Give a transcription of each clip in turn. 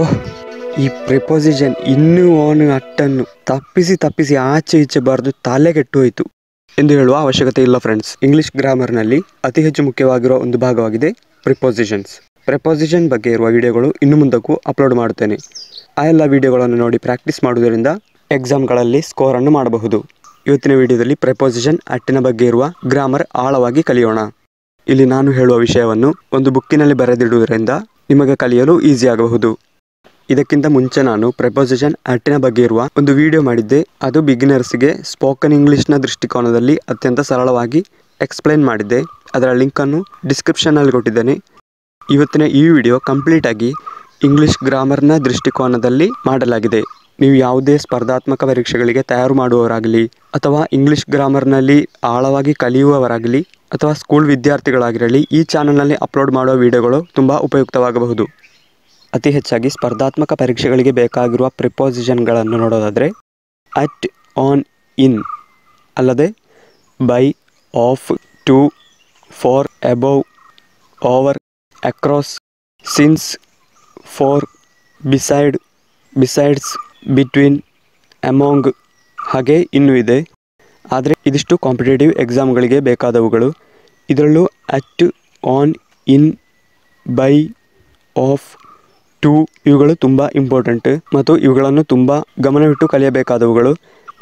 ಓಹ್, ಈ ಪ್ರಿಪೋಸಿಷನ್ ಇನ್ನೂ ಅವನು ಅಟ್ಟನ್ನು ತಪ್ಪಿಸಿ ಆಚೆ ಈಚೆ ಬರೆದು ತಲೆ ಕೆಟ್ಟು ಹೋಯಿತು ಎಂದು ಹೇಳುವ ಅವಶ್ಯಕತೆ ಇಲ್ಲ ಫ್ರೆಂಡ್ಸ್. ಇಂಗ್ಲಿಷ್ ಗ್ರಾಮರ್ನಲ್ಲಿ ಅತಿ ಹೆಚ್ಚು ಮುಖ್ಯವಾಗಿರುವ ಒಂದು ಭಾಗವಾಗಿದೆ ಪ್ರಿಪೋಸಿಷನ್ಸ್. ಪ್ರಿಪೋಸಿಷನ್ ಬಗ್ಗೆ ಇರುವ ವಿಡಿಯೋಗಳು ಇನ್ನು ಮುಂದಕ್ಕೂ ಅಪ್ಲೋಡ್ ಮಾಡುತ್ತೇನೆ. ಆ ಎಲ್ಲ ವಿಡಿಯೋಗಳನ್ನು ನೋಡಿ ಪ್ರಾಕ್ಟೀಸ್ ಮಾಡುವುದರಿಂದ ಎಕ್ಸಾಮ್ಗಳಲ್ಲಿ ಸ್ಕೋರನ್ನು ಮಾಡಬಹುದು. ಇವತ್ತಿನ ವಿಡಿಯೋದಲ್ಲಿ ಪ್ರಿಪೋಸಿಷನ್ ಅಟ್ಟಿನ ಬಗ್ಗೆ ಇರುವ ಗ್ರಾಮರ್ ಆಳವಾಗಿ ಕಲಿಯೋಣ. ಇಲ್ಲಿ ನಾನು ಹೇಳುವ ವಿಷಯವನ್ನು ಒಂದು ಬುಕ್ಕಿನಲ್ಲಿ ಬರೆದಿಡುವುದರಿಂದ ನಿಮಗೆ ಕಲಿಯಲು ಈಸಿ ಆಗಬಹುದು. ಇದಕ್ಕಿಂತ ಮುಂಚೆ ನಾನು ಪ್ರಿಪೋಸಿಷನ್ ಅಟ್ಟಿನ ಬಗ್ಗೆ ಇರುವ ಒಂದು ವಿಡಿಯೋ ಮಾಡಿದ್ದೆ. ಅದು ಬಿಗಿನರ್ಸ್ಗೆ ಸ್ಪೋಕನ್ ಇಂಗ್ಲಿಷ್ನ ದೃಷ್ಟಿಕೋನದಲ್ಲಿ ಅತ್ಯಂತ ಸರಳವಾಗಿ ಎಕ್ಸ್ಪ್ಲೈನ್ ಮಾಡಿದ್ದೆ. ಅದರ ಲಿಂಕನ್ನು ಡಿಸ್ಕ್ರಿಪ್ಷನ್ನಲ್ಲಿ ಕೊಟ್ಟಿದ್ದೇನೆ. ಇವತ್ತಿನ ಈ ವಿಡಿಯೋ ಕಂಪ್ಲೀಟ್ ಆಗಿ ಇಂಗ್ಲಿಷ್ ಗ್ರಾಮರ್ನ ದೃಷ್ಟಿಕೋನದಲ್ಲಿ ಮಾಡಲಾಗಿದೆ. ನೀವು ಯಾವುದೇ ಸ್ಪರ್ಧಾತ್ಮಕ ಪರೀಕ್ಷೆಗಳಿಗೆ ತಯಾರು ಮಾಡುವವರಾಗಲಿ ಅಥವಾ ಇಂಗ್ಲಿಷ್ ಗ್ರಾಮರ್ನಲ್ಲಿ ಆಳವಾಗಿ ಕಲಿಯುವವರಾಗಲಿ ಅಥವಾ ಸ್ಕೂಲ್ ವಿದ್ಯಾರ್ಥಿಗಳಾಗಿರಲಿ, ಈ ಚಾನಲ್ನಲ್ಲಿ ಅಪ್ಲೋಡ್ ಮಾಡುವ ವಿಡಿಯೋಗಳು ತುಂಬ ಉಪಯುಕ್ತವಾಗಬಹುದು. ಅತಿ ಹೆಚ್ಚಾಗಿ ಸ್ಪರ್ಧಾತ್ಮಕ ಪರೀಕ್ಷೆಗಳಿಗೆ ಬೇಕಾಗಿರುವ ಪ್ರಿಪೋಸಿಷನ್ಗಳನ್ನು ನೋಡೋದಾದರೆ ಅಟ್, ಆನ್, ಇನ್ ಅಲ್ಲದೆ by, of, to, for, above, over, across, since, for, beside, besides, between, among ಹಾಗೆ ಇನ್ನೂ ಇದೆ. ಆದರೆ ಇದಿಷ್ಟು ಕಾಂಪಿಟೇಟಿವ್ ಎಕ್ಸಾಮ್ಗಳಿಗೆ ಬೇಕಾದವುಗಳು. ಇದರಲ್ಲೂ at, on, in, by, of, to ಇವುಗಳು ತುಂಬ ಇಂಪಾರ್ಟೆಂಟ್ ಮತ್ತು ಇವುಗಳನ್ನು ತುಂಬ ಗಮನವಿಟ್ಟು ಕಲಿಯಬೇಕಾದವುಗಳು.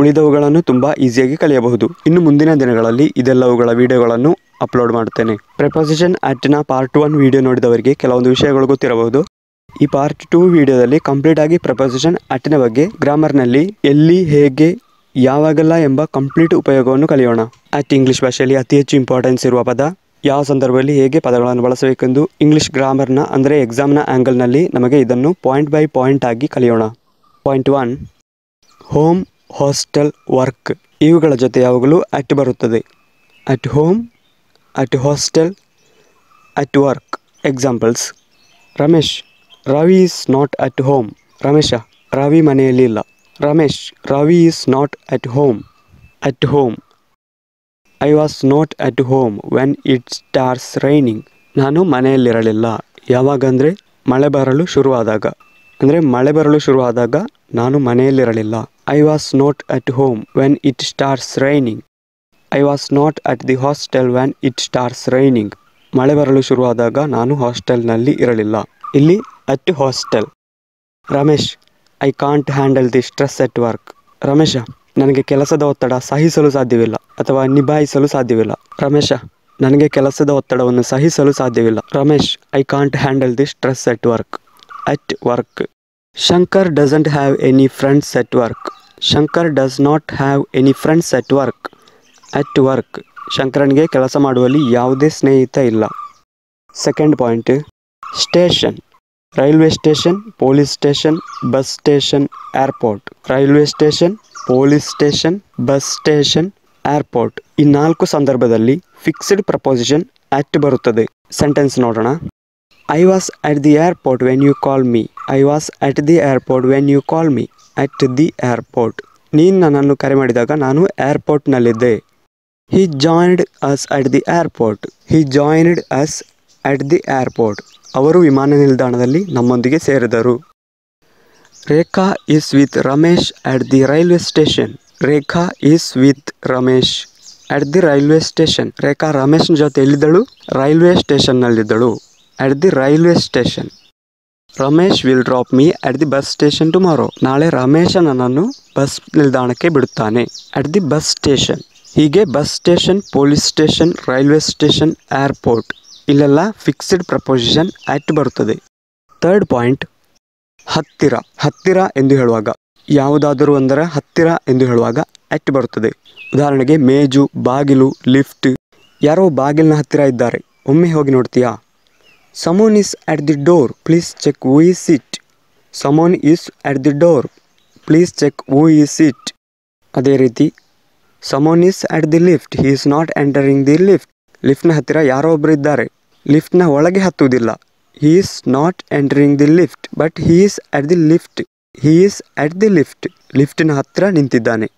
ಉಳಿದವುಗಳನ್ನು ತುಂಬ ಈಸಿಯಾಗಿ ಕಲಿಯಬಹುದು. ಇನ್ನು ಮುಂದಿನ ದಿನಗಳಲ್ಲಿ ಇದೆಲ್ಲವುಗಳ ವಿಡಿಯೋಗಳನ್ನು ಅಪ್ಲೋಡ್ ಮಾಡುತ್ತೇನೆ. ಪ್ರಿಪೋಸಿಷನ್ ಅಟ್ನ ಪಾರ್ಟ್ 1 ವಿಡಿಯೋ ನೋಡಿದವರಿಗೆ ಕೆಲವೊಂದು ವಿಷಯಗಳು ಗೊತ್ತಿರಬಹುದು. ಈ ಪಾರ್ಟ್ 2 ವಿಡಿಯೋದಲ್ಲಿ ಕಂಪ್ಲೀಟ್ ಆಗಿ ಪ್ರಿಪೋಸಿಷನ್ ಅಟ್ನ ಬಗ್ಗೆ ಗ್ರಾಮರ್ನಲ್ಲಿ ಎಲ್ಲಿ, ಹೇಗೆ, ಯಾವಾಗೆಲ್ಲ ಎಂಬ ಕಂಪ್ಲೀಟ್ ಉಪಯೋಗವನ್ನು ಕಲಿಯೋಣ. ಅಟ್ ಇಂಗ್ಲಿಷ್ ಭಾಷೆಯಲ್ಲಿ ಅತಿ ಹೆಚ್ಚು ಇಂಪಾರ್ಟೆನ್ಸ್ ಇರುವ ಪದ. ಯಾವ ಸಂದರ್ಭದಲ್ಲಿ ಹೇಗೆ ಪದಗಳನ್ನು ಬಳಸಬೇಕೆಂದು ಇಂಗ್ಲಿಷ್ ಗ್ರಾಮರ್ನ ಅಂದರೆ ಎಕ್ಸಾಮ್ನ ಆ್ಯಂಗಲ್ನಲ್ಲಿ ನಮಗೆ ಇದನ್ನು ಪಾಯಿಂಟ್ ಬೈ ಪಾಯಿಂಟ್ ಆಗಿ ಕಲಿಯೋಣ. ಪಾಯಿಂಟ್ 1, ಹೋಮ್, ಹಾಸ್ಟೆಲ್, ವರ್ಕ್ ಇವುಗಳ ಜೊತೆ ಯಾವಾಗಲೂ ಅಟ್ ಬರುತ್ತದೆ. At home, at hostel, at work. Examples: Ramesh, Ravi is not at home. Ramesh, Ravi ಮನೆಯಲ್ಲಿ ಇಲ್ಲ. Ramesh, Ravi is not at home. At home. I was not at home when it starts raining. ನಾನು ಮನೆಯಲ್ಲಿರಲಿಲ್ಲ. ಯಾವಾಗ ಅಂದರೆ ಮಳೆ ಬರಲು ಶುರುವಾದಾಗ. ನಾನು ಮನೆಯಲ್ಲಿರಲಿಲ್ಲ. I was not at home when it starts raining. I was not at the hostel when it starts raining. ಮಳೆ ಬರಲು ಶುರುವಾದಾಗ ನಾನು ಹಾಸ್ಟೆಲ್ನಲ್ಲಿ ಇರಲಿಲ್ಲ. ಇಲ್ಲಿ at hostel. Ramesh, I can't handle the stress at work. Ramesha, ನನಗೆ ಕೆಲಸದ ಒತ್ತಡ ಸಹಿಸಲು ಸಾಧ್ಯವಿಲ್ಲ ಅಥವಾ ನಿಭಾಯಿಸಲು ಸಾಧ್ಯವಿಲ್ಲ. ರಮೇಶ, ನನಗೆ ಕೆಲಸದ ಒತ್ತಡವನ್ನು ಸಹಿಸಲು ಸಾಧ್ಯವಿಲ್ಲ. Ramesh, I can't handle the stress at work. At work. Shankar doesn't have any friends at work. Shankar does not have any friends at work. At work. ಶಂಕರನಿಗೆ ಕೆಲಸ ಮಾಡುವಲ್ಲಿ ಯಾವುದೇ ಸ್ನೇಹಿತ ಇಲ್ಲ. Second point, station. Railway station, police station, bus station, airport. Railway station, police station, bus station, airport. ಈ 4 ಸಂದರ್ಭದಲ್ಲಿ fixed preposition at ಬರುತ್ತದೆ. Sentence ನೋಡೋಣ. I was at the airport when you call me. I was at the airport when you call me. At the airport. ನೀನು ನನ್ನನ್ನು ಕರೆ ಮಾಡಿದಾಗ ನಾನು ಏರ್ಪೋರ್ಟ್ನಲ್ಲಿದ್ದೆ. He joined us at the airport. He joined us at the airport. ಅವರು ವಿಮಾನ ನಿಲ್ದಾಣದಲ್ಲಿ ನಮ್ಮೊಂದಿಗೆ ಸೇರಿದರು. Rekha is with Ramesh at the railway station. Rekha is with Ramesh at the railway station. Rekha ರಮೇಶನ ಜೊತೆ ಎಲ್ಲಿದ್ದಳು? ರೈಲ್ವೆ ಸ್ಟೇಷನ್ನಲ್ಲಿದ್ದಳು. At the railway station. Ramesh will drop me at the bus station tomorrow. ನಾಳೆ ರಮೇಶ ನನ್ನನ್ನು ಬಸ್ ನಿಲ್ದಾಣಕ್ಕೆ ಬಿಡುತ್ತಾನೆ. At the bus station. ಹೀಗೆ bus station, police station, railway station, airport ಇಲ್ಲೆಲ್ಲ ಫಿಕ್ಸ್ಡ್ ಪ್ರಪೋಸಿಷನ್ ಅಟ್ ಬರುತ್ತದೆ. ಥರ್ಡ್ ಪಾಯಿಂಟ್, ಹತ್ತಿರ. ಹತ್ತಿರ ಎಂದು ಹೇಳುವಾಗ, ಯಾವುದಾದರೂ ಒಂದರ ಹತ್ತಿರ ಎಂದು ಹೇಳುವಾಗ ಅಟ್ ಬರುತ್ತದೆ. ಉದಾಹರಣೆಗೆ ಮೇಜು, ಬಾಗಿಲು, ಲಿಫ್ಟ್. ಯಾರೋ ಬಾಗಿಲಿನ ಹತ್ತಿರ ಇದ್ದಾರೆ, ಒಮ್ಮೆ ಹೋಗಿ ನೋಡ್ತೀಯಾ? Someone is at the door, please check who is it. Someone is at the door, please check who is it. ಅದೇ ರೀತಿ someone is at the lift, he is not entering the lift. ಲಿಫ್ಟ್ನ ಹತ್ತಿರ ಯಾರೋ ಒಬ್ಬರು ಇದ್ದಾರೆ, ಲಿಫ್ಟ್ನ ಒಳಗೆ ಹತ್ತುವುದಿಲ್ಲ. He is not entering the lift but he is at the lift. He is at the lift. ಲಿಫ್ಟಿನ ಹತ್ತಿರ ನಿಂತಿದ್ದಾನೆ.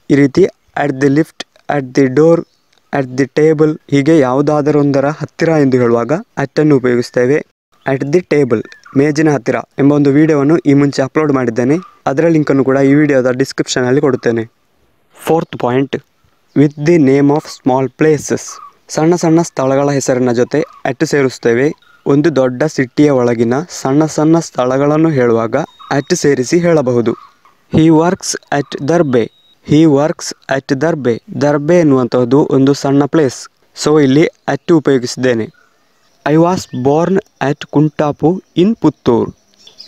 ಈ ರೀತಿ at the lift, at the door, at the table ಹೀಗೆ ಯಾವುದಾದರೊಂದರ ಹತ್ತಿರ ಎಂದು ಹೇಳುವಾಗ ಅಟ್ಟನ್ನು ಉಪಯೋಗಿಸ್ತೇವೆ. ಅಟ್ ದಿ ಟೇಬಲ್, ಮೇಜಿನ ಹತ್ತಿರ ಎಂಬ ಒಂದು ವಿಡಿಯೋವನ್ನು ಈ ಮುಂಚೆ ಅಪ್ಲೋಡ್ ಮಾಡಿದ್ದೇನೆ. ಅದರ ಲಿಂಕನ್ನು ಕೂಡ ಈ ವಿಡಿಯೋದ ಡಿಸ್ಕ್ರಿಪ್ಷನಲ್ಲಿ ಕೊಡುತ್ತೇನೆ. 4th point, with the name of small places. ಸಣ್ಣ ಸಣ್ಣ ಸ್ಥಳಗಳ ಹೆಸರಿನ ಜೊತೆ ಅಟ್ ಸೇರಿಸ್ತೇವೆ. ಒಂದು ದೊಡ್ಡ ಸಿಟಿಯ ಒಳಗಿನ ಸಣ್ಣ ಸಣ್ಣ ಸ್ಥಳಗಳನ್ನು ಹೇಳುವಾಗ ಅಟ್ ಸೇರಿಸಿ ಹೇಳಬಹುದು. He works at Darbe. He works at Darbe. Darbe ಎನ್ನುವಂತಹದ್ದು ಒಂದು ಸಣ್ಣ ಪ್ಲೇಸ್. ಸೊ ಇಲ್ಲಿ ಅಟ್ ಉಪಯೋಗಿಸಿದ್ದೇನೆ. I was born at Kuntapu in Puttur.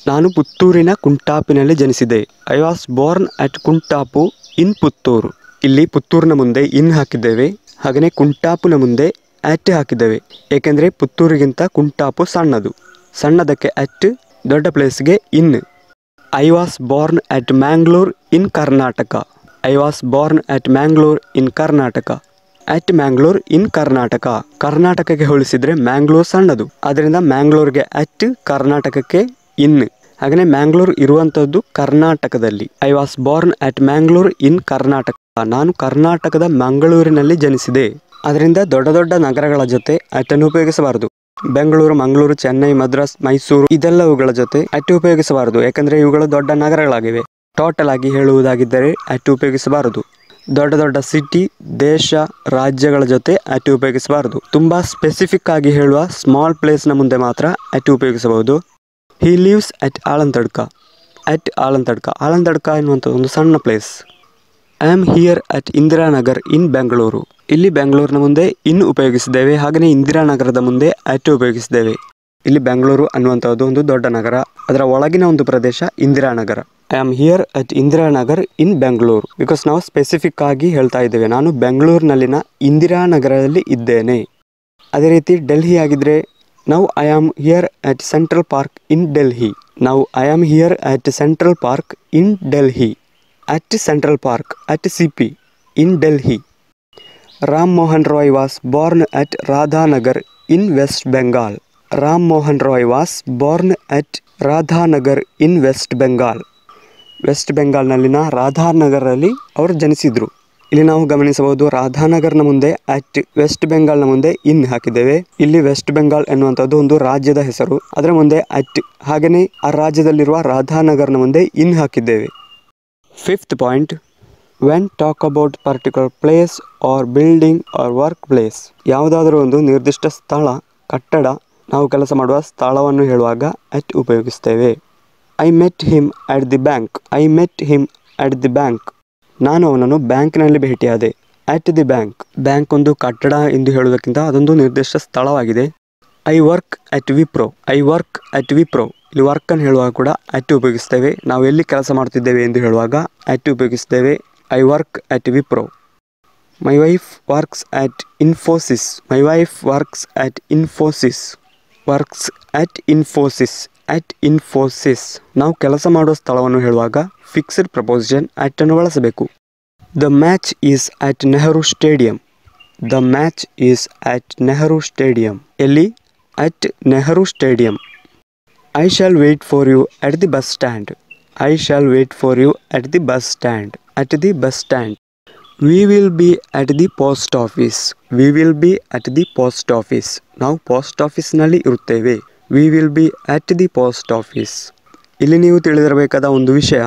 ನಾನು ಪುತ್ತೂರಿನ ಕುಂಟಾಪಿನಲ್ಲಿ ಜನಿಸಿದೆ. I was born at Kuntapu in Puttur. ಇಲ್ಲಿ ಪುತ್ತೂರಿನ ಮುಂದೆ ಇನ್ ಹಾಕಿದ್ದೇವೆ, ಹಾಗೆಯೇ ಕುಂಟಾಪುನ ಮುಂದೆ ಅಟ್ ಹಾಕಿದ್ದೇವೆ. ಏಕೆಂದರೆ ಪುತ್ತೂರಿಗಿಂತ ಕುಂಟಾಪು ಸಣ್ಣದು. ಸಣ್ಣದಕ್ಕೆ ಅಟ್, ದೊಡ್ಡ ಪ್ಲೇಸ್ಗೆ in. I was born at Mangalore in Karnataka. I was born at Mangalore in Karnataka. At Mangalore in Karnataka. ಕರ್ನಾಟಕಕ್ಕೆ ಹೋಲಿಸಿದರೆ ಮ್ಯಾಂಗ್ಳೂರ್ ಸಣ್ಣದು, ಅದರಿಂದ ಮ್ಯಾಂಗ್ಳೂರ್ಗೆ ಅಟ್, ಕರ್ನಾಟಕಕ್ಕೆ ಇನ್. ಹಾಗೆಯೇ ಮ್ಯಾಂಗ್ಳೂರ್ ಇರುವಂಥದ್ದು ಕರ್ನಾಟಕದಲ್ಲಿ. I was born at Mangalore in Karnataka. ನಾನು ಕರ್ನಾಟಕದ ಮಂಗಳೂರಿನಲ್ಲಿ ಜನಿಸಿದೆ. ಅದರಿಂದ ದೊಡ್ಡ ದೊಡ್ಡ ನಗರಗಳ ಜೊತೆ ಅಟ್ಟನ್ನು ಉಪಯೋಗಿಸಬಾರದು. ಬೆಂಗಳೂರು, ಮಂಗಳೂರು, ಚೆನ್ನೈ, ಮದ್ರಾಸ್, ಮೈಸೂರು ಇದೆಲ್ಲವುಗಳ ಜೊತೆ ಅಟ್ ಉಪಯೋಗಿಸಬಾರದು. ಯಾಕಂದರೆ ಇವುಗಳು ದೊಡ್ಡ ನಗರಗಳಾಗಿವೆ. ಟೋಟಲ್ ಆಗಿ ಹೇಳುವುದಾಗಿದ್ದರೆ ಅಟ್ ಉಪಯೋಗಿಸಬಾರದು. ದೊಡ್ಡ ದೊಡ್ಡ ಸಿಟಿ, ದೇಶ, ರಾಜ್ಯಗಳ ಜೊತೆ ಅಟ್ ಉಪಯೋಗಿಸಬಾರದು. ತುಂಬ ಸ್ಪೆಸಿಫಿಕ್ ಆಗಿ ಹೇಳುವ ಸ್ಮಾಲ್ ಪ್ಲೇಸ್ನ ಮುಂದೆ ಮಾತ್ರ ಅಟ್ ಉಪಯೋಗಿಸಬಹುದು. He leaves at Alanthadka. At Alanthadka. Alanthadka ಎನ್ನುವಂಥ ಒಂದು ಸಣ್ಣ place. I am here at Indiranagar in Bengaluru. ಇಲ್ಲಿ ಬೆಂಗಳೂರಿನ ಮುಂದೆ ಇನ್ ಉಪಯೋಗಿಸಿದ್ದೇವೆ, ಹಾಗೆಯೇ ಇಂದಿರಾನಗರದ ಮುಂದೆ ಅಟ್ ಉಪಯೋಗಿಸಿದ್ದೇವೆ. ಇಲ್ಲಿ ಬೆಂಗಳೂರು ಅನ್ನುವಂಥದ್ದು ಒಂದು ದೊಡ್ಡ ನಗರ, ಅದರ ಒಳಗಿನ ಒಂದು ಪ್ರದೇಶ Indiranagar. I am here at Indiranagar in Bengaluru. Because ನಾವು ಸ್ಪೆಸಿಫಿಕ್ ಆಗಿ ಹೇಳ್ತಾ ಇದ್ದೇವೆ, ನಾನು ಬೆಂಗಳೂರಿನಲ್ಲಿನ ಇಂದಿರಾನಗರದಲ್ಲಿ ಇದ್ದೇನೆ. ಅದೇ ರೀತಿ ಡೆಲ್ಲಿ ಆಗಿದ್ರೆ ನಾವು I am here at central park in Delhi. ನಾವು I am here at central park in Delhi. At central park, at CP, in Delhi. Ram Mohan Roy was born at Radhanagar in West Bengal. Ram Mohan Roy was born at Radhanagar in West Bengal. West ಬೆಂಗಾಲ್ನಲ್ಲಿನ ರಾಧಾನಗರಲ್ಲಿ ಅವರು ಜನಿಸಿದರು. ಇಲ್ಲಿ ನಾವು ಗಮನಿಸಬಹುದು, ರಾಧಾನಗರ್ನ ಮುಂದೆ ಅಟ್, ವೆಸ್ಟ್ ಬೆಂಗಾಲ್ನ ಮುಂದೆ ಇನ್ ಹಾಕಿದ್ದೇವೆ. ಇಲ್ಲಿ ವೆಸ್ಟ್ ಬೆಂಗಾಲ್ ಎನ್ನುವಂಥದ್ದು ಒಂದು ರಾಜ್ಯದ ಹೆಸರು, ಅದರ ಮುಂದೆ ಅಟ್, ಹಾಗೆಯೇ ಆ ರಾಜ್ಯದಲ್ಲಿರುವ ರಾಧಾನಗರ್ನ ಮುಂದೆ ಇನ್ ಹಾಕಿದ್ದೇವೆ. 5th point, when talk about particular place or building or workplace. ಯಾವುದಾದರೂ ಒಂದು ನಿರ್ದಿಷ್ಟ ಸ್ಥಳ, ಕಟ್ಟಡ, ನಾವು ಕೆಲಸ ಮಾಡುವ ಸ್ಥಳವನ್ನು ಹೇಳುವಾಗ ಅಟ್ ಉಪಯೋಗಿಸ್ತೇವೆ. I met him at the bank. I met him at the bank. ನಾನು ಅವನನ್ನು ಬ್ಯಾಂಕ್ನಲ್ಲಿ ಭೇಟಿಯಾದೆ. At the bank. ಬ್ಯಾಂಕ್ ಒಂದು ಕಟ್ಟಡ ಎಂದು ಹೇಳುವುದಕ್ಕಿಂತ ಅದೊಂದು ನಿರ್ದಿಷ್ಟ ಸ್ಥಳವಾಗಿದೆ. I work at Wipro. I work at Wipro. ಇಲ್ಲಿ ವರ್ಕನ್ನು ಹೇಳುವಾಗ ಕೂಡ ಅಟ್ ಉಪಯೋಗಿಸ್ತೇವೆ. ನಾವು ಎಲ್ಲಿ ಕೆಲಸ ಮಾಡ್ತಿದ್ದೇವೆ ಎಂದು ಹೇಳುವಾಗ ಅಟ್ ಉಪಯೋಗಿಸ್ತೇವೆ. I work at Wipro. My wife works at Infosys. My wife works at Infosys. Works at Infosys. At Infosys. ನಾವು ಕೆಲಸ ಮಾಡುವ ಸ್ಥಳವನ್ನು ಹೇಳುವಾಗ ಫಿಕ್ಸ್ಡ್ ಪ್ರಪೋಸಿಷನ್ ಅಟ್ ಅನ್ನು ಬಳಸಬೇಕು. The match is at Nehru stadium. The match is at Nehru stadium. ಎಲ್ಲಿ? At Nehru stadium. I shall wait for you at the bus stand. I shall wait for you at the bus stand. At the bus stand. We will be at the post office. We will be at the post office. ನಾವು post ಆಫೀಸ್ನಲ್ಲಿ ಇರುತ್ತೇವೆ. We will be at the post office. ಇಲ್ಲಿ ನೀವು ತಿಳಿದಿರಬೇಕಾದ ಒಂದು ವಿಷಯ,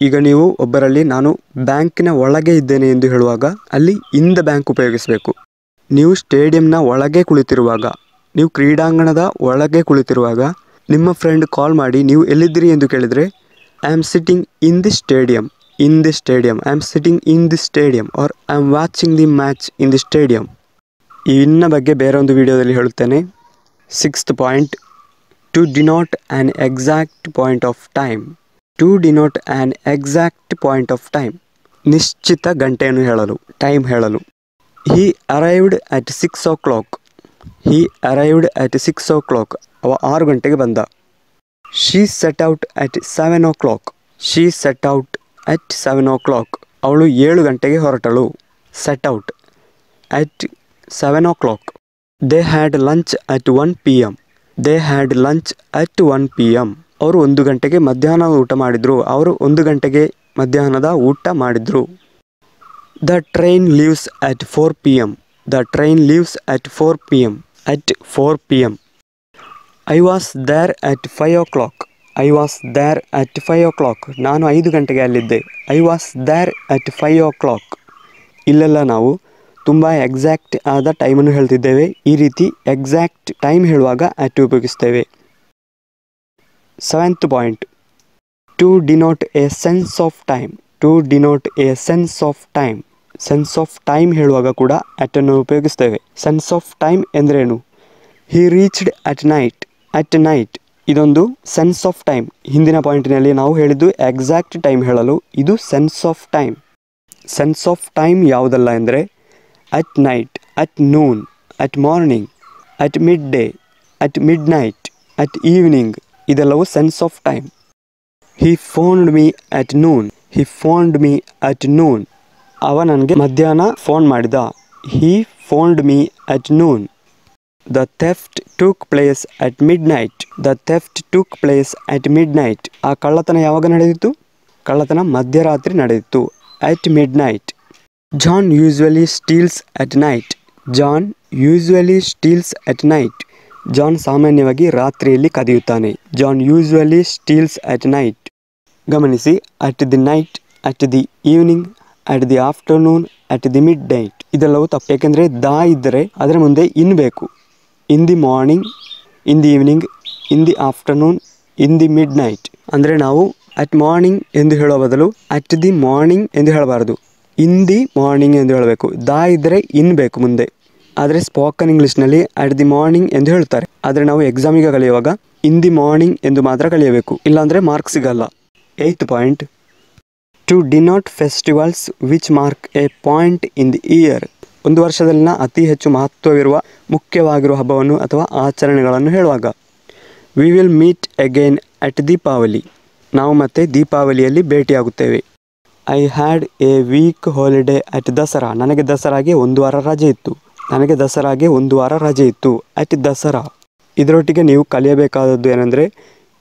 ಈಗ ನೀವು ಒಬ್ಬರಲ್ಲಿ ನಾನು ಬ್ಯಾಂಕಿನ ಒಳಗೆ ಇದ್ದೇನೆ ಎಂದು ಹೇಳುವಾಗ ಅಲ್ಲಿ ಇನ್ ದ ಬ್ಯಾಂಕ್ ಉಪಯೋಗಿಸಬೇಕು. ನೀವು ಸ್ಟೇಡಿಯಂನ ಒಳಗೆ ಕುಳಿತಿರುವಾಗ, ನೀವು ಕ್ರೀಡಾಂಗಣದ ಒಳಗೆ ಕುಳಿತಿರುವಾಗ ನಿಮ್ಮ ಫ್ರೆಂಡ್ ಕಾಲ್ ಮಾಡಿ ನೀವು ಎಲ್ಲಿದ್ದೀರಿ ಎಂದು ಕೇಳಿದರೆ I am sitting in the stadium. In the stadium. I am sitting in the stadium or I am watching the match in the stadium. ಈ ಇನ್ನ ಬಗ್ಗೆ ಬೇರೆ ಒಂದು ವಿಡಿಯೋದಲ್ಲಿ ಹೇಳುತ್ತೇನೆ. 6th point, to denote an exact point of time. To denote an exact point of time. ನಿಶ್ಚಿತ ಗಂಟೆಯನ್ನು ಹೇಳಲು, ಟೈಮ್ ಹೇಳಲು. He arrived at 6 o'clock. He arrived at 6 o'clock. ಅವ 6 ಗಂಟೆಗೆ ಬಂದ. She set out at 7 o'clock. She set out at 7 o'clock. ಅವಳು 7 ಗಂಟೆಗೆ ಹೊರಟಳು. Set out at 7 o'clock. They had lunch at 1 PM. They had lunch at 1 PM. ಅವರು 1 ಗಂಟೆಗೆ ಮಧ್ಯಾಹ್ನದ ಊಟ ಮಾಡಿದರು. ಅವರು 1 ಗಂಟೆಗೆ ಮಧ್ಯಾಹ್ನದ ಊಟ ಮಾಡಿದರು. The train leaves at 4 PM. The train leaves at 4 PM. At 4 PM. I was there at 5 o'clock. I was there at 5 o'clock. ನಾನು 5 ಗಂಟೆಗೆ ಅಲ್ಲಿದ್ದೆ. I was there at 5 o'clock. ಇಲ್ಲೆಲ್ಲ ನಾವು ತುಂಬ ಎಕ್ಸಾಕ್ಟ್ ಆದ ಟೈಮನ್ನು ಹೇಳ್ತಿದ್ದೇವೆ. ಈ ರೀತಿ ಎಕ್ಸಾಕ್ಟ್ ಟೈಮ್ ಹೇಳುವಾಗ ಅಟ್ ಉಪಯೋಗಿಸ್ತೇವೆ. 7th point, to denote a sense of time. To denote a sense of time. Sense of time ಹೇಳುವಾಗ ಕೂಡ ಅಟನ್ನು ಉಪಯೋಗಿಸ್ತೇವೆ. ಸೆನ್ಸ್ ಆಫ್ ಟೈಮ್ ಎಂದ್ರೇನು? He reached at night. At night ಇದೊಂದು ಸೆನ್ಸ್ ಆಫ್ ಟೈಮ್. ಹಿಂದಿನ ಪಾಯಿಂಟಿನಲ್ಲಿ ನಾವು ಹೇಳಿದ್ದು ಎಕ್ಸಾಕ್ಟ್ ಟೈಮ್ ಹೇಳಲು, ಇದು sense of time. Sense of time ಯಾವುದಲ್ಲ ಎಂದರೆ at night, at noon, at morning, at midday, at midnight, at evening ಇದೆಲ್ಲವೂ sense of time. He phoned me at noon. He phoned me at noon. ಅವ ನನಗೆ ಮಧ್ಯಾಹ್ನ phone ಮಾಡಿದ. He phoned me at noon. The theft took place at midnight. The theft took place at midnight. ಆ ಕಳ್ಳತನ ಯಾವಾಗ ನಡೆದಿತ್ತು? ಕಳ್ಳತನ ಮಧ್ಯರಾತ್ರಿ ನಡೆದಿತ್ತು. At midnight. John usually steals at night. John usually steals at night. John ಸಾಮಾನ್ಯವಾಗಿ ರಾತ್ರಿಯಲ್ಲಿ ಕದಿಯುತ್ತಾನೆ. John usually steals at night. ಗಮನಿಸಿ, at the night, at the evening, at the afternoon, at the mid night ಇದೆಲ್ಲವೂ ತಪ್ಪು. ಏಕೆಂದರೆ the ಇದ್ದರೆ ಅದರ ಮುಂದೆ ಇನ್ ಬೇಕು. ಇನ್ the morning, in the evening, in the afternoon, in the mid night ಅಂದರೆ ನಾವು ಅಟ್ ಮಾರ್ನಿಂಗ್ ಎಂದು ಹೇಳುವ ಬದಲು ಅಟ್ ದಿ ಮಾರ್ನಿಂಗ್ ಎಂದು ಹೇಳಬಾರದು, ಇನ್ ದಿ ಮಾರ್ನಿಂಗ್ ಎಂದು ಹೇಳಬೇಕು. ದ ಇದ್ದರೆ ಇನ್ ಬೇಕು ಮುಂದೆ. ಆದರೆ ಸ್ಪೋಕನ್ ಇಂಗ್ಲೀಷ್ನಲ್ಲಿ ಅಟ್ ದಿ ಮಾರ್ನಿಂಗ್ ಎಂದು ಹೇಳ್ತಾರೆ. ಆದರೆ ನಾವು ಎಕ್ಸಾಮಿಗೆ ಕಲಿಯುವಾಗ ಇನ್ ದಿ ಮಾರ್ನಿಂಗ್ ಎಂದು ಮಾತ್ರ ಕಲಿಯಬೇಕು, ಇಲ್ಲಾಂದರೆ ಮಾರ್ಕ್ಸ್ ಸಿಗಲ್ಲ. 8th point, to denote festivals which mark a point in the year. ಒಂದು ವರ್ಷದಲ್ಲಿನ ಅತಿ ಹೆಚ್ಚು ಮಹತ್ವವಿರುವ ಮುಖ್ಯವಾಗಿರುವ ಹಬ್ಬವನ್ನು ಅಥವಾ ಆಚರಣೆಗಳನ್ನು ಹೇಳುವಾಗ. We will meet again at Deepavali. ನಾವು ಮತ್ತೆ ದೀಪಾವಳಿಯಲ್ಲಿ ಭೇಟಿಯಾಗುತ್ತೇವೆ. I had a week holiday at Dasara. ನನಗೆ ದಸರಾಗೆ 1 ವಾರ ರಜೆ ಇತ್ತು. ನನಗೆ ದಸರಾಗೆ 1 ವಾರ ರಜೆ ಇತ್ತು ಅಟ್ ದಸರಾ. ಇದರೊಟ್ಟಿಗೆ ನೀವು ಕಲಿಯಬೇಕಾದದ್ದು ಏನೆಂದರೆ,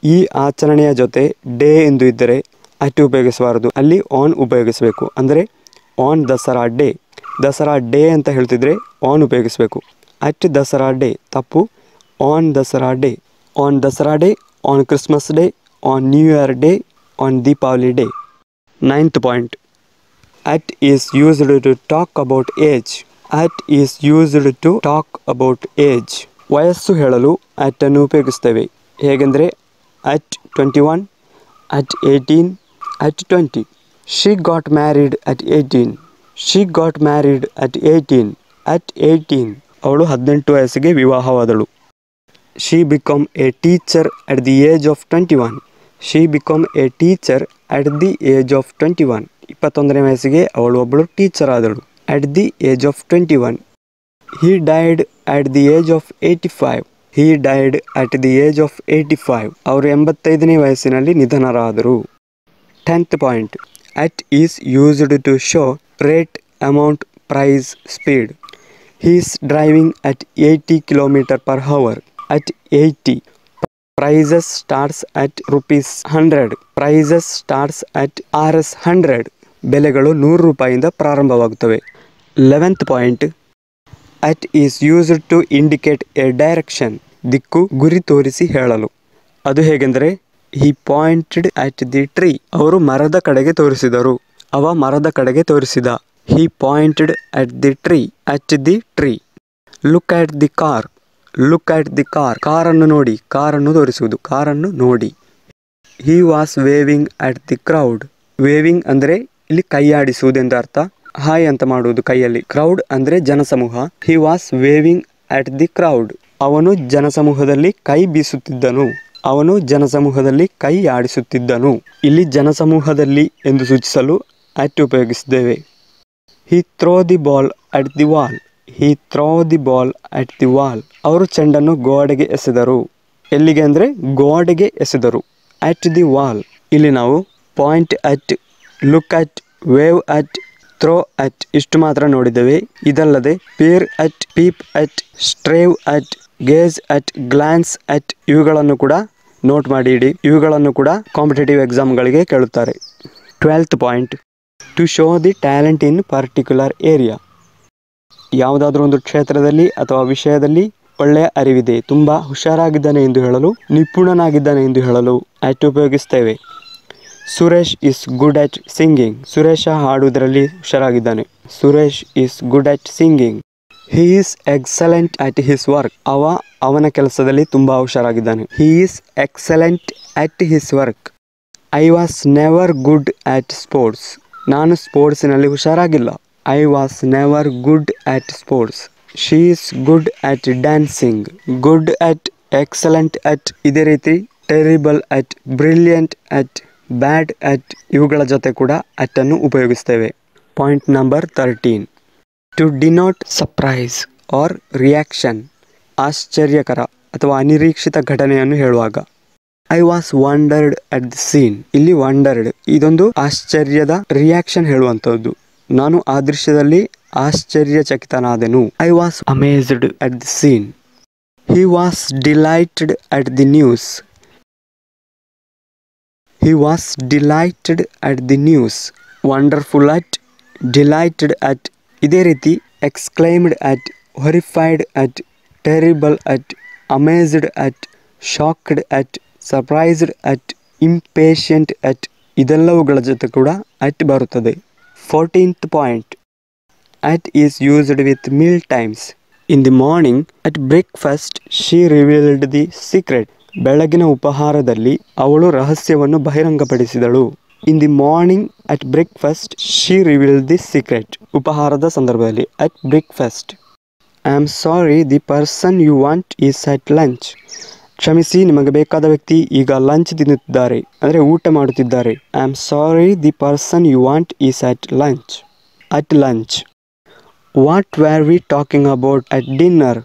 ಈ ಆಚರಣೆಯ ಜೊತೆ ಡೇ ಎಂದು ಇದ್ದರೆ ಅಟ್ ಉಪಯೋಗಿಸಬಾರದು, ಅಲ್ಲಿ ಆನ್ ಉಪಯೋಗಿಸಬೇಕು. ಅಂದರೆ on Dasara day. Dasara day ಅಂತ ಹೇಳ್ತಿದ್ರೆ ಆನ್ ಉಪಯೋಗಿಸಬೇಕು. ಅಟ್ ದಸರಾ ಡೇ ತಪ್ಪು. On Dasara day. On Dasara day, on Christmas day, on New Year day, on Deepavali day. 9th point, at is used to talk about age. At is used to talk about age. ವಯಸ್ಸು ಹೇಳಲು at ಅನ್ನು ಉಪಯೋಗಿಸ್ತೇವೆ. ಹೇಗೆಂದರೆ at 21, at 18, at 20. She got married at 18. She got married at 18. At 18 ಅವಳು 18 ವಯಸ್ಸಿಗೆ ವಿವಾಹವಾದಳು. She become a teacher at the age of 21. She become a teacher at the age of 21. 21ನೇ ವಯಸ್ಸಿಗೆ ಅವಳು ಒಬ್ಬಳು ಟೀಚರ್ ಆದಳು. At the age of 21. He died at the age of 85. He died at the age of 85. ಅವರು 85ನೇ ವಯಸ್ಸಿನಲ್ಲಿ ನಿಧನರಾದರು. 10th point, at is used to show rate, amount, price, speed. He is driving at 80 km/h. At 80. Prices starts at ₹100. Prices starts at Rs100. ಬೆಲೆಗಳು ₹100 ಪ್ರಾರಂಭವಾಗುತ್ತವೆ. 11th point, at is used to indicate a direction. ದಿಕ್ಕು, ಗುರಿ ತೋರಿಸಿ ಹೇಳಲು. ಅದು ಹೇಗೆಂದರೆ he pointed at the tree. ಅವರು ಮರದ ಕಡೆಗೆ ತೋರಿಸಿದರು. ಅವ ಮರದ ಕಡೆಗೆ ತೋರಿಸಿದ. He pointed at the tree. At the tree. Look at the car. Look at the car. ಕಾರನ್ನು ನೋಡಿ. ಕಾರನ್ನು ತೋರಿಸುವುದು. ಕಾರನ್ನು ನೋಡಿ. He was waving at the crowd. Waving ಅಂದರೆ ಇಲ್ಲಿ ಕೈಯಾಡಿಸುವುದೆಂದು ಅರ್ಥ. ಹಾಯ್ ಅಂತ ಮಾಡುವುದು ಕೈಯಲ್ಲಿ. ಕ್ರೌಡ್ ಅಂದರೆ ಜನಸಮೂಹ. He was waving at the crowd. ಅವನು ಜನಸಮೂಹದಲ್ಲಿ ಕೈ ಬೀಸುತ್ತಿದ್ದನು. ಅವನು ಜನಸಮೂಹದಲ್ಲಿ ಕೈ ಆಡಿಸುತ್ತಿದ್ದನು. ಇಲ್ಲಿ ಜನಸಮೂಹದಲ್ಲಿ ಎಂದು ಸೂಚಿಸಲು ಅಟ್ ಉಪಯೋಗಿಸಿದ್ದೇವೆ. He throw the ball at the wall. He throw the ball at the wall. ಅವರು ಚೆಂಡನ್ನು ಗೋಡೆಗೆ ಎಸೆದರು. ಎಲ್ಲಿಗೆ ಅಂದರೆ ಗೋಡೆಗೆ ಎಸೆದರು. At the wall. ಇಲ್ಲಿ ನಾವು point at, look at, wave at, throw at ಇಷ್ಟು ಮಾತ್ರ ನೋಡಿದ್ದೇವೆ. ಇದಲ್ಲದೆ peer at, peep at, stare at, gaze at, glance at ಇವುಗಳನ್ನು ಕೂಡ ನೋಟ್ ಮಾಡಿ ಇಡಿ. ಇವುಗಳನ್ನು ಕೂಡ ಕಾಂಪಿಟೇಟಿವ್ ಎಕ್ಸಾಮ್ಗಳಿಗೆ ಕೇಳುತ್ತಾರೆ. 12th point, to show the talent in particular area. ಯಾವುದಾದ್ರೂ ಒಂದು ಕ್ಷೇತ್ರದಲ್ಲಿ ಅಥವಾ ವಿಷಯದಲ್ಲಿ ಒಳ್ಳೆಯ ಅರಿವಿದೆ, ತುಂಬ ಹುಷಾರಾಗಿದ್ದಾನೆ ಎಂದು ಹೇಳಲು, ನಿಪುಣನಾಗಿದ್ದಾನೆ ಎಂದು ಹೇಳಲು ಅಟ್ ಉಪಯೋಗಿಸ್ತೇವೆ. Suresh is good at singing. Suresh ಹಾಡುವುದರಲ್ಲಿ ಹುಷಾರಾಗಿದ್ದಾನೆ. Suresh is good at singing. He is excellent at his work. ಅವನ ಕೆಲಸದಲ್ಲಿ ತುಂಬ ಹುಷಾರಾಗಿದ್ದಾನೆ. He is excellent at his work. I was never good at sports. ನಾನು ಸ್ಪೋರ್ಟ್ಸಿನಲ್ಲಿ ಹುಷಾರಾಗಿಲ್ಲ. I was never good at sports. She is good at dancing. Good at, excellent at, ಇದೇ ರೀತಿ terrible at, brilliant at, bad at ಇವುಗಳ ಜೊತೆ ಕೂಡ at ಅನ್ನು ಉಪಯೋಗಿಸ್ತೇವೆ. Point number 13. To denote surprise or reaction. ಆಶ್ಚರ್ಯಕರ ಅಥವಾ ಅನಿರೀಕ್ಷಿತ ಘಟನೆಯನ್ನು ಹೇಳುವಾಗ. I was wondered at the scene. ಇಲ್ಲಿ ವಂಡರ್ಡ್ ಇದೊಂದು ಆಶ್ಚರ್ಯದ ರಿಯಾಕ್ಷನ್ ಹೇಳುವಂಥದ್ದು. ನಾನು ಆ ದೃಶ್ಯದಲ್ಲಿ ಆಶ್ಚರ್ಯಚಕಿತನಾದೆನು. I was amazed at the scene. He was delighted at the news. He was delighted at the news. Wonderful at, delighted at, ಇದೇ ರೀತಿ exclaimed at, horrified at, terrible at, amazed at, shocked at, surprised at, impatient at ಇದೆಲ್ಲವುಗಳ ಜೊತೆ ಕೂಡ at ಬರುತ್ತದೆ. 14th point. At is used with meal times. In the morning at breakfast she revealed the secret. ಬೆಳಗಿನ ಉಪಹಾರದಲ್ಲಿ ಅವಳು ರಹಸ್ಯವನ್ನು ಬಹಿರಂಗಪಡಿಸಿದಳು. In the morning at breakfast she revealed the secret. ಉಪಹಾರದ ಸಂದರ್ಭದಲ್ಲಿ at breakfast. I am sorry the person you want is at lunch. ಕ್ಷಮಿಸಿ, ನಿಮಗೆ ಬೇಕಾದ ವ್ಯಕ್ತಿ ಈಗ ಲಂಚ್ ತಿನ್ನುತ್ತಿದ್ದಾರೆ, ಅಂದರೆ ಊಟ ಮಾಡುತ್ತಿದ್ದಾರೆ. I am sorry the person you want is at lunch. At lunch. What were we talking about at dinner.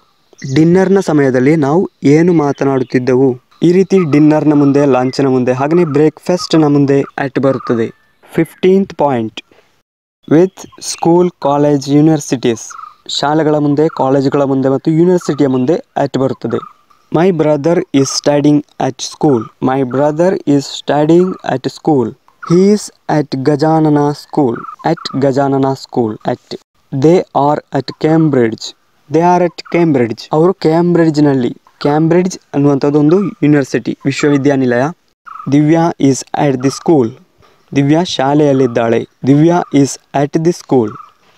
ಡಿನ್ನರ್ನ ಸಮಯದಲ್ಲಿ ನಾವು ಏನು ಮಾತನಾಡುತ್ತಿದ್ದೆವು. ಈ ರೀತಿ ಡಿನ್ನರ್ನ ಮುಂದೆ, ಲಂಚ್ನ ಮುಂದೆ, ಹಾಗೆಯೇ ಬ್ರೇಕ್ಫಾಸ್ಟ್ನ ಮುಂದೆ ಅಟ್ ಬರುತ್ತದೆ. 15th point. With school, college, universities. ಶಾಲೆಗಳ ಮುಂದೆ, ಕಾಲೇಜುಗಳ ಮುಂದೆ ಮತ್ತು ಯೂನಿವರ್ಸಿಟಿಯ ಮುಂದೆ ಅಟ್ ಬರುತ್ತದೆ. My brother is studying at school. My brother is studying at school. He is at Gajanana school. At Gajanana school. At. They are at Cambridge. They are at Cambridge. ಅವರು ಕ್ಯಾಂಬ್ರಿಡ್ಜ್ನಲ್ಲಿ. ಕ್ಯಾಂಬ್ರಿಡ್ಜ್ ಅನ್ನುವಂಥದ್ದು ಒಂದು ಯೂನಿವರ್ಸಿಟಿ, ವಿಶ್ವವಿದ್ಯಾನಿಲಯ. Divya is at the school. Divya ಶಾಲೆಯಲ್ಲಿದ್ದಾಳೆ. Divya is at the school.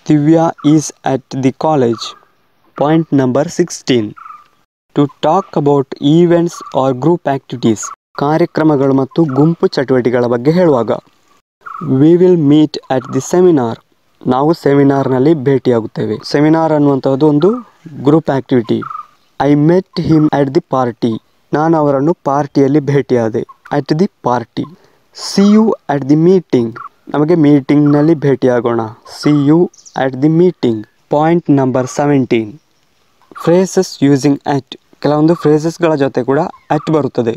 Divya is at the college. Point number 16. To talk about events or group activities. ಕಾರ್ಯಕ್ರಮಗಳು ಮತ್ತು ಗುಂಪು ಚಟುವಟಿಕೆಗಳ ಬಗ್ಗೆ ಹೇಳುವಾಗ. We will meet at the seminar. ನಾವು ಸೆಮಿನಾರ್ನಲ್ಲಿ ಭೇಟಿಯಾಗುತ್ತೇವೆ. ಸೆಮಿನಾರ್ ಅನ್ನುವಂಥದ್ದು ಒಂದು group activity. I met him at the party. ನಾನು ಅವರನ್ನು ಪಾರ್ಟಿಯಲ್ಲಿ ಭೇಟಿಯಾದೆ. At the party. See you at the meeting. ನಮಗೆ ಮೀಟಿಂಗ್ನಲ್ಲಿ ಭೇಟಿಯಾಗೋಣ. See you at the meeting. Point number 17. Phrases using at. ಕೆಲವೊಂದು ಫ್ರೇಸಸ್ಗಳ ಜೊತೆ ಕೂಡ ಅಟ್ ಬರುತ್ತದೆ.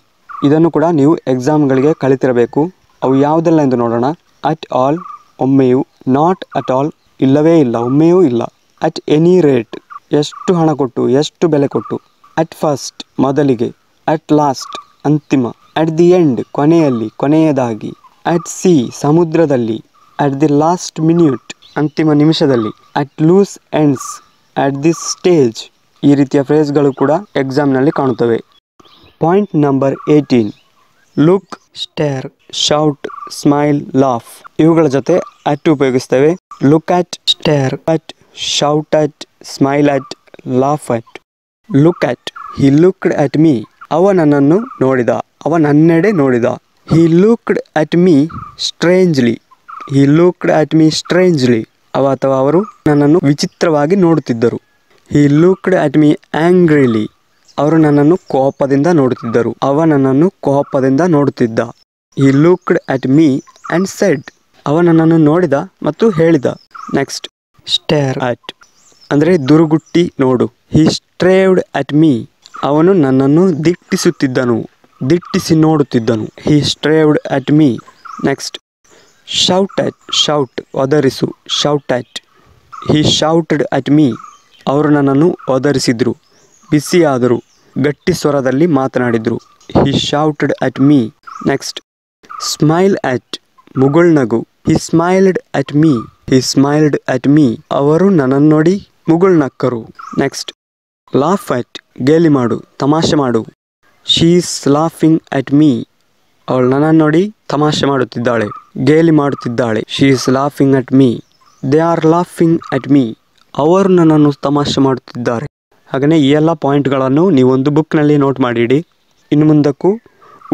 ಇದನ್ನು ಕೂಡ ನೀವು ಎಕ್ಸಾಮ್ಗಳಿಗೆ ಕಲಿತಿರಬೇಕು. ಅವು ಯಾವುದೆಲ್ಲ ಎಂದು ನೋಡೋಣ. ಅಟ್ ಆಲ್, ಒಮ್ಮೆಯೂ. ನಾಟ್ ಅಟ್ ಆಲ್, ಇಲ್ಲವೇ ಇಲ್ಲ, ಒಮ್ಮೆಯೂ ಇಲ್ಲ. ಅಟ್ ಎನಿ ರೇಟ್, ಎಷ್ಟು ಹಣ ಕೊಟ್ಟು, ಎಷ್ಟು ಬೆಲೆ ಕೊಟ್ಟು. ಅಟ್ ಫಸ್ಟ್, ಮೊದಲಿಗೆ. ಅಟ್ ಲಾಸ್ಟ್, ಅಂತಿಮ. ಅಟ್ ದಿ ಎಂಡ್, ಕೊನೆಯಲ್ಲಿ, ಕೊನೆಯದಾಗಿ. ಅಟ್ ಸಿ, ಸಮುದ್ರದಲ್ಲಿ. ಅಟ್ ದಿ ಲಾಸ್ಟ್ ಮಿನ್ಯೂಟ್, ಅಂತಿಮ ನಿಮಿಷದಲ್ಲಿ. At loose ends, at the stage. ಈ ರೀತಿಯ ಫ್ರೇಸ್ಗಳು ಕೂಡ ಎಕ್ಸಾಮ್ನಲ್ಲಿ ಕಾಣುತ್ತವೆ. Point number 18. Look, stare, shout, smile, laugh ಇವುಗಳ ಜೊತೆ ಅಟ್ ಉಪಯೋಗಿಸ್ತೇವೆ. Look at, stare at, shout at, smile at, laugh at. Look at. He looked at me. ಅವ ನನ್ನನ್ನು ನೋಡಿದ. ಅವ ನನ್ನೆಡೆ ನೋಡಿದ. ಹಿ looked at me strangely. He looked at me strangely. ಅವ ಅಥವಾ ಅವರು ನನ್ನನ್ನು ವಿಚಿತ್ರವಾಗಿ ನೋಡುತ್ತಿದ್ದರು. He looked at me angrily. ಅವರು ನನ್ನನ್ನು ಕೋಪದಿಂದ ನೋಡುತ್ತಿದ್ದರು. ಅವ ನನ್ನನ್ನು ಕೋಪದಿಂದ ನೋಡುತ್ತಿದ್ದ. He looked at me and said. ಅವ ನನ್ನನ್ನು ನೋಡಿದ ಮತ್ತು ಹೇಳಿದ. ನೆಕ್ಸ್ಟ್, ಸ್ಟೇರ್ ಅಟ್ ಅಂದರೆ ದುರುಗುಟ್ಟಿ ನೋಡು. He stared at me. ಅವನು ನನ್ನನ್ನು ದಿಟ್ಟಿಸುತ್ತಿದ್ದನು, ದಿಟ್ಟಿಸಿ ನೋಡುತ್ತಿದ್ದನು. He stared at me. Next, shout at. Shout ಒದರಿಸು. Shout at. He shouted at me. ಅವರು ನನ್ನನ್ನು ಒದರಿಸಿದ್ರು, ಬಿಸಿಯಾದರು, ಗಟ್ಟಿ ಸ್ವರದಲ್ಲಿ ಮಾತನಾಡಿದರು. He shouted at me. Next, smile at ಮುಗುಳ್ನಗು. He smiled at me. He smiled at me. ಅವರು ನನ್ನನ್ನು ನೋಡಿ ಮುಗುಳ್ನಕ್ಕರು. ನೆಕ್ಸ್ಟ್, ಲಾಫ್ ಅಟ್ ಗೇಲಿ ಮಾಡು, ತಮಾಷೆ ಮಾಡು. She is laughing at me. ಅವಳು ನನ್ನನ್ನು ನೋಡಿ ತಮಾಷೆ ಮಾಡುತ್ತಿದ್ದಾಳೆ, ಗೇಲಿ ಮಾಡುತ್ತಿದ್ದಾಳೆ. She is laughing at me. They are laughing at me. ಅವರು ನನ್ನನ್ನು ತಮಾಷೆ ಮಾಡುತ್ತಿದ್ದಾರೆ. ಹಾಗೆಯೇ ಈ ಎಲ್ಲ ಪಾಯಿಂಟ್ಗಳನ್ನು ನೀವೊಂದು ಬುಕ್ನಲ್ಲಿ ನೋಟ್ ಮಾಡಿಡಿ. ಇನ್ನು ಮುಂದಕ್ಕೂ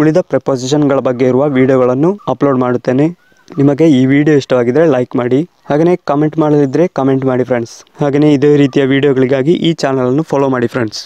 ಉಳಿದ ಪ್ರಿಪೋಸಿಷನ್ಗಳ ಬಗ್ಗೆ ಇರುವ ವಿಡಿಯೋಗಳನ್ನು ಅಪ್ಲೋಡ್ ಮಾಡುತ್ತೇನೆ. ನಿಮಗೆ ಈ ವಿಡಿಯೋ ಇಷ್ಟವಾಗಿದ್ದರೆ ಲೈಕ್ ಮಾಡಿ, ಹಾಗೆಯೇ ಕಮೆಂಟ್ ಮಾಡದಿದ್ದರೆ ಕಮೆಂಟ್ ಮಾಡಿ ಫ್ರೆಂಡ್ಸ್. ಹಾಗೆಯೇ ಇದೇ ರೀತಿಯ ವಿಡಿಯೋಗಳಿಗಾಗಿ ಈ ಚಾನಲನ್ನು ಫಾಲೋ ಮಾಡಿ ಫ್ರೆಂಡ್ಸ್.